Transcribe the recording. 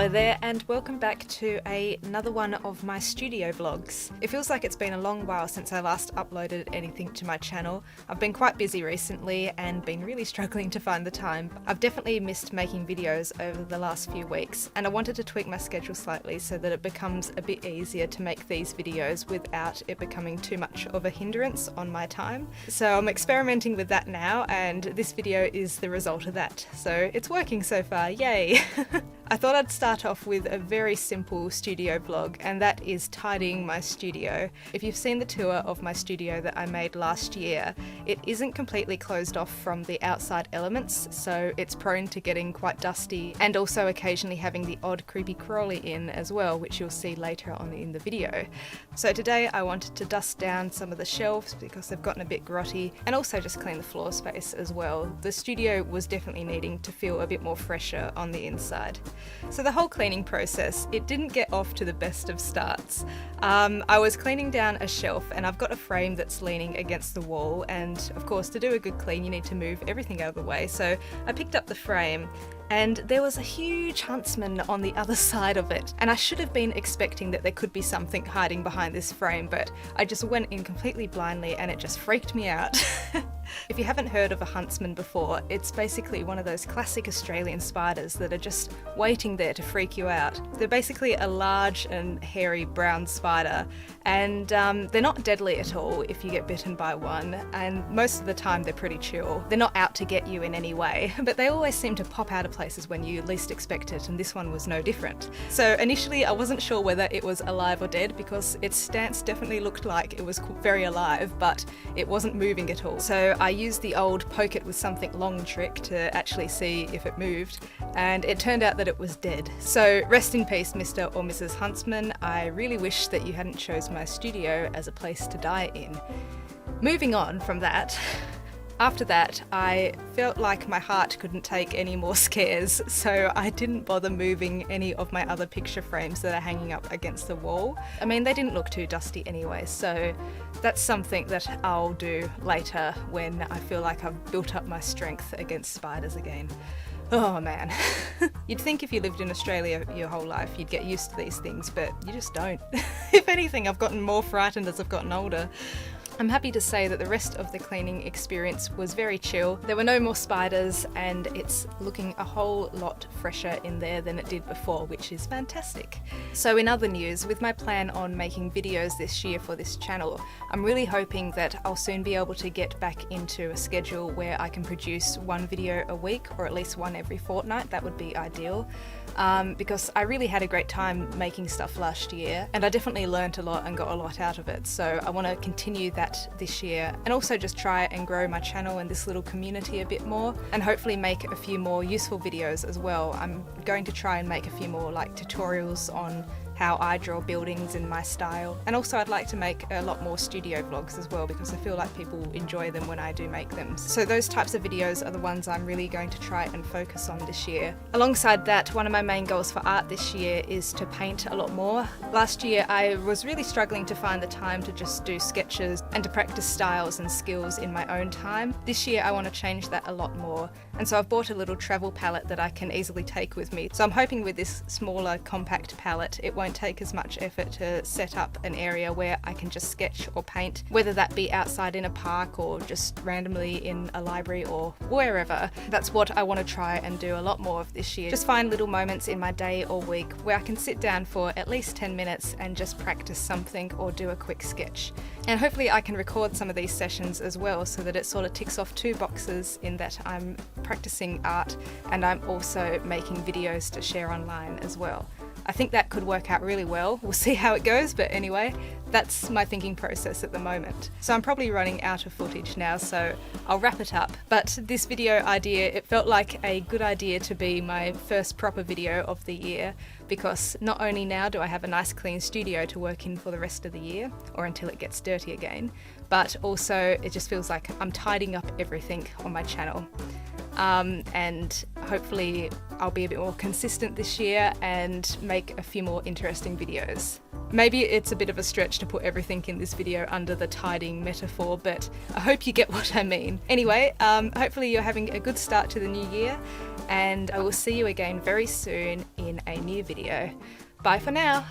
Hello there and welcome back to another one of my studio vlogs. It feels like it's been a long while since I last uploaded anything to my channel. I've been quite busy recently and been really struggling to find the time. I've definitely missed making videos over the last few weeks and I wanted to tweak my schedule slightly so that it becomes a bit easier to make these videos without it becoming too much of a hindrance on my time. So I'm experimenting with that now and this video is the result of that. So it's working so far, yay! I thought I'd start off with a very simple studio vlog, and that is tidying my studio. If you've seen the tour of my studio that I made last year, it isn't completely closed off from the outside elements, so it's prone to getting quite dusty and also occasionally having the odd creepy crawly in as well, which you'll see later on in the video. So today I wanted to dust down some of the shelves because they've gotten a bit grotty, and also just clean the floor space as well. The studio was definitely needing to feel a bit more fresher on the inside. So the whole cleaning process, it didn't get off to the best of starts. I was cleaning down a shelf and I've got a frame that's leaning against the wall, and of course to do a good clean you need to move everything out of the way. So I picked up the frame and there was a huge huntsman on the other side of it, and I should have been expecting that there could be something hiding behind this frame, but I just went in completely blindly and it just freaked me out. If you haven't heard of a huntsman before, it's basically one of those classic Australian spiders that are just waiting there to freak you out. They're basically a large and hairy brown spider, and they're not deadly at all if you get bitten by one, and most of the time they're pretty chill. They're not out to get you in any way, but they always seem to pop out of places when you least expect it, and this one was no different. So initially I wasn't sure whether it was alive or dead because its stance definitely looked like it was very alive, but it wasn't moving at all. So I used the old poke it with something long trick to actually see if it moved, and it turned out that it was dead. So rest in peace, Mr. or Mrs. Huntsman. I really wish that you hadn't chose my studio as a place to die in. Moving on from that, after that, I felt like my heart couldn't take any more scares, so I didn't bother moving any of my other picture frames that are hanging up against the wall. I mean, they didn't look too dusty anyway, so that's something that I'll do later when I feel like I've built up my strength against spiders again. Oh man. You'd think if you lived in Australia your whole life you'd get used to these things, but you just don't. If anything, I've gotten more frightened as I've gotten older. I'm happy to say that the rest of the cleaning experience was very chill. There were no more spiders and it's looking a whole lot fresher in there than it did before, which is fantastic. So in other news, with my plan on making videos this year for this channel, I'm really hoping that I'll soon be able to get back into a schedule where I can produce one video a week, or at least one every fortnight. That would be ideal. Because I really had a great time making stuff last year and I definitely learnt a lot and got a lot out of it, so I want to continue that this year and also just try and grow my channel and this little community a bit more, and hopefully make a few more useful videos as well. I'm going to try and make a few more like tutorials on how I draw buildings in my style, and also I'd like to make a lot more studio vlogs as well because I feel like people enjoy them when I do make them. So those types of videos are the ones I'm really going to try and focus on this year. Alongside that, one of my main goals for art this year is to paint a lot more. Last year I was really struggling to find the time to just do sketches and to practice styles and skills in my own time. This year I want to change that a lot more, and so I've bought a little travel palette that I can easily take with me. So I'm hoping with this smaller compact palette it won't take as much effort to set up an area where I can just sketch or paint, whether that be outside in a park or just randomly in a library or wherever. That's what I want to try and do a lot more of this year. Just find little moments in my day or week where I can sit down for at least 10 minutes and just practice something or do a quick sketch. And hopefully I can record some of these sessions as well so that it sort of ticks off two boxes in that I'm practicing art and I'm also making videos to share online as well. I think that could work out really well. We'll see how it goes, but anyway, that's my thinking process at the moment. So I'm probably running out of footage now, so I'll wrap it up. But this video idea, it felt like a good idea to be my first proper video of the year, because not only now do I have a nice clean studio to work in for the rest of the year, or until it gets dirty again, but also it just feels like I'm tidying up everything on my channel. And hopefully I'll be a bit more consistent this year and make a few more interesting videos. Maybe it's a bit of a stretch to put everything in this video under the tidying metaphor, but I hope you get what I mean. Anyway, hopefully you're having a good start to the new year, and I will see you again very soon in a new video. Bye for now.